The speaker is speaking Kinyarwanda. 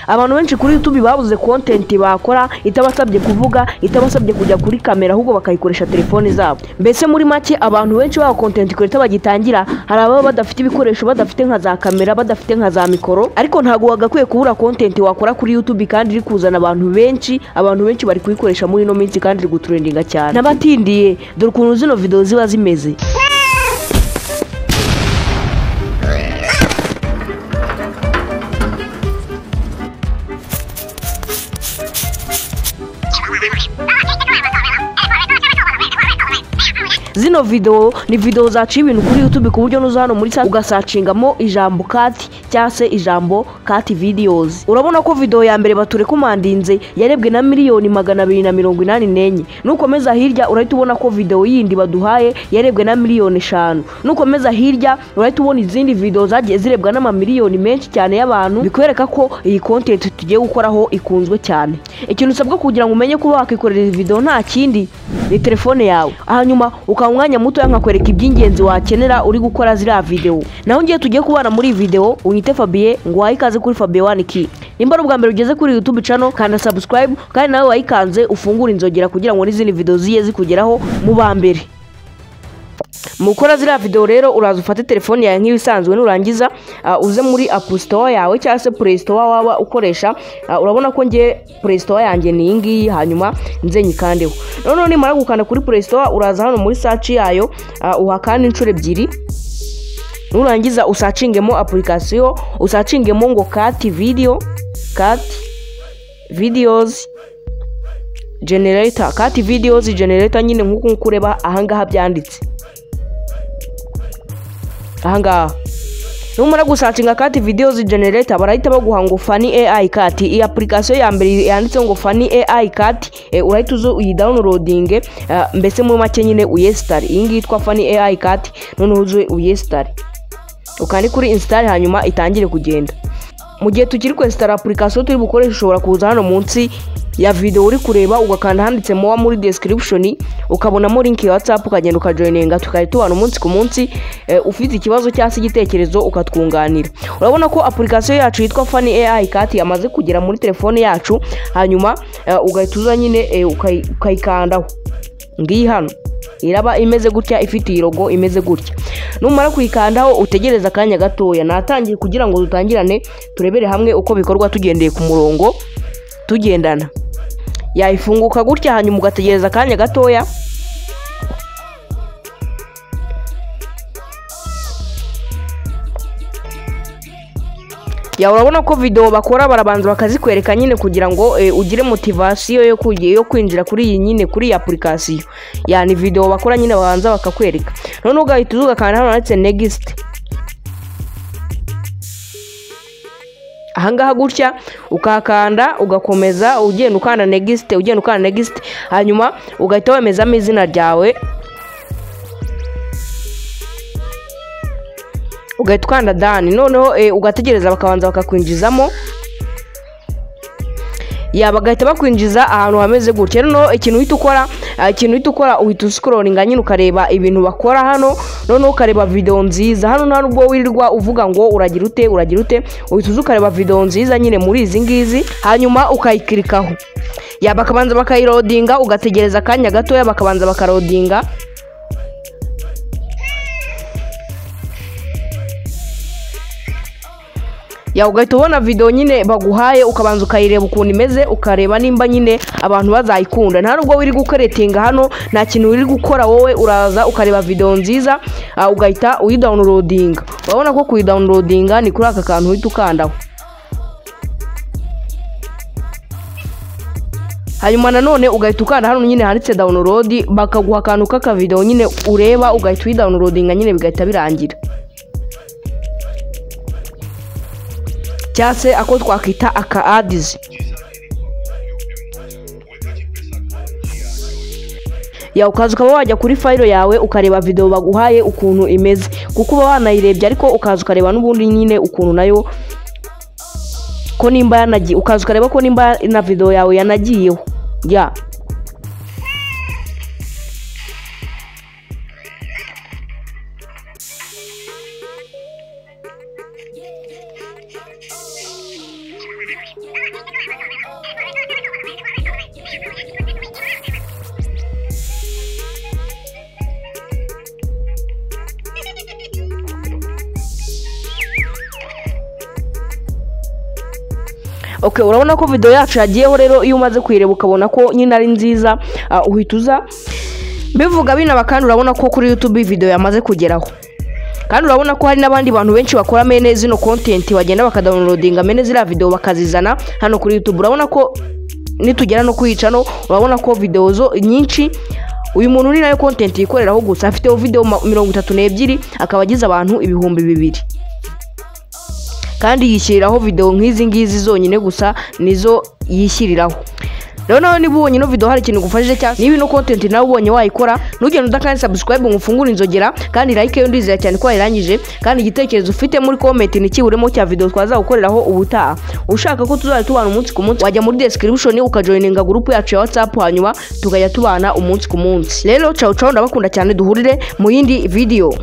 abantu benshi kuri YouTube babuze content bakora itabasabye kuvuga, itabasabye kujya kuri kamera, ahubwo bakayikoresha telefone zabo. Mbese muri make abantu benshi ba content creator bagitangira hari ababa badafite ibikoresho, badafite nka za kamera, badafite nka za mikoro, ariko ntago wagakwiye kubura content wakora kuri YouTube kandi iri kuzana abantu benshi bari kuyikoresha muri no minsi kandi iri gutrendinga cyane. Nabatindiye dore ukuntu zino video ziba zimeze. Zino video ni video zaciye ibintu kuri YouTube ku buryo nuza hano muri search ugasacingamo ijambo cut cyase ijambo cut videos. Urabona ko video ya mbere baturekomandinze yarebwe na miliyoni 284. Nukomeza hirya urahita ubona ko video yindi baduhaye yarebwe na miliyoni 5. Nukomeza hirya urahita ubona izindi video zagiye zirebwa na miliyoni menshi cyane y'abantu, bikwereka ko iyi content tugiye gukoraho ikunzwe cyane. Ikintu usabwa kugira ngo umenye kuba wakikorera video nta kindi ni telefone yawe. Hanyuma umwanya muto yankakwereka iby'ingenzi wakenera uri gukora zira video. Naho ngiye tugiye kubana muri video, unyite Fabien, ngo wayikaze kuri Fabien 1K. Nimba ubwa mbere ugeze kuri YouTube channel kanda subscribe, kandi nawe wayikanze ufungura inzogera kugira ngo n'izindi video ziye zikugeraho mu bambere. Mukora zira video rero uraza ufate telefone yawe nk'ibisanzwe, nurangiza uze muri App Store yawe cyangwa se Play Store waba ukoresha. Urabona ko ngiye Play Store yanjye ni ingi, hanyuma nze nyikandeho. None nimara gukanda kuri Play Store uraza hano muri search yayo, uhakana inshuro ebyiri. Nurangiza usacingemo application, usacingemo ngo cut videos generator, cut videos generator nyine nkuko kureba ahangaha byanditse. Ahangaha numara gusacinga cut videos generator barahita baguha ngo Funny AI Cut. Iyi application ya mbere yanditse ngo Funny AI Cut, urahita uzo uyidownloading, mbese mu make nyine uyinstall. Iyi ngiyi yitwa Funny AI Cut, none uzo uyinstall ukandi kuri install, hanyuma itangire kugenda. Mu gihe tukiri ku install application turi bukoresha, ushobora kuza hano munsi ya video uri kureba ugakanda handitsemo muri description, ukabonamo link ya WhatsApp ukagenda ukajoininga, tukayitubana umunsi ku munsi. Ufite ikibazo cyangwa igitekerezo ukatwunganira. Urabona ko application yacu yitwa Funny AI Cut yamaze kugera muri telefone yacu, hanyuma ugahituza nyine ukayikandaho. Ngiyi hano iraba imeze gutya, ifite logo imeze gutya. Numara kuyikandaho utegereza akanya gatoya, natangiye kugira ngo dutangirane turebere hamwe uko bikorwa tugendeye ku murongo tugendana. Yayifunguka gutya, hanyuma ugategereza akanya gatoya. Urabona ko video bakora barabanza bakazikwereka nyine kugira ngo ugire motivation yo kwinjira kuri iyi nyine kuri application. Yani video bakora nyine babanza bakakwereka. None ugahita ugakanda hano handitse next. Ahangaha gutya ukakanda ugakomeza ugenda ukanda next, hanyuma ugahita wemezamo izina ryawe, ugahita ukanda done. Noneho ugategereza bakabanza bakakwinjizamo, bagahita bakwinjiza ahantu hameze gutya. Noneho ikintu uhita ukora uhita scrollinga nyine ukareba ibintu bakora hano. Noneho ukareba video nziza hano, nta nubwo wirirwa uvuga ngo uragira ute, uhita ukareba video nziza nyine muri izi ngizi, hanyuma ukayikirikaho. Bakabanza bakayiloadinga, ugategereza akanya gatoya bakabanza bakarodinga. Ugahita ubona video nyine baguhaye, ukabanza ukayireba ukuntu imeze, ukareba nimba nyine abantu bazayikunda. Nta nubwo wiri gukoretinga hano, nta kintu wiri gukora wowe, uraza ukareba video nziza, ugahita uyidownloadinga. Urabona ko kuyidownloadinga ni kuri aka kantu uhita ukandaho. Hanyuma nanone ugahita ukanda hano nyine handitse download, bakaguha akantu k'aka video nyine ureba, ugahita uyidownloadinga nyine bigahita birangira. Cyase ako twakita aka ads. Ukaza ukaba wajya kuri file yawe ukareba video baguhaye ukuntu imeze, kuko uba wanayirebye, ariko ukaza ukareba n'ubundi nyine ukuntu nayo ko nimba yanagiye, ukaza ukareba ko nimba na video yawe yanagiyeho. Okay, urabona ko video yacu yagiyeho rero iyo umaze kuyireba ukabona ko nyine ari nziza uhita uza bivuga binaba kandi urabona ko kuri YouTube video yamaze kugeraho. Kandi urabona ko hari n'abandi bantu benshi bakora mene zino content bagenda bakadownloadinga mene zira video bakazizana hano kuri YouTube. Urabona ko nitugera no kuyicano urabona ko video zo nyinshi uyu muntu uri nayo content yikoreraho gusa afite video 32 akaba agize abantu 2,000 kandi yishyiriraho video nk'izi ngizi zonyine gusa nizo yishyiriraho. Rero nawe niba ubonye no video hari ikintu gufashije cyane niba ino content nawe ubonye wayikora ntugende udakanda subscribe ngo ufungure inzogera kandi like yo ndizera cyane ko yarangije kandi igitekerezo ufite muri comment ni kiburemo cya video twaza gukoreraho ubutaha. Ushaka ko tuzajya tubana umunsi ku munsi wajya muri description ukajoininga group yacu ya WhatsApp hanyuma tugajya tubana umunsi ku munsi. Rero ciao ciao ndabakunda cyane duhurire mu yindi video.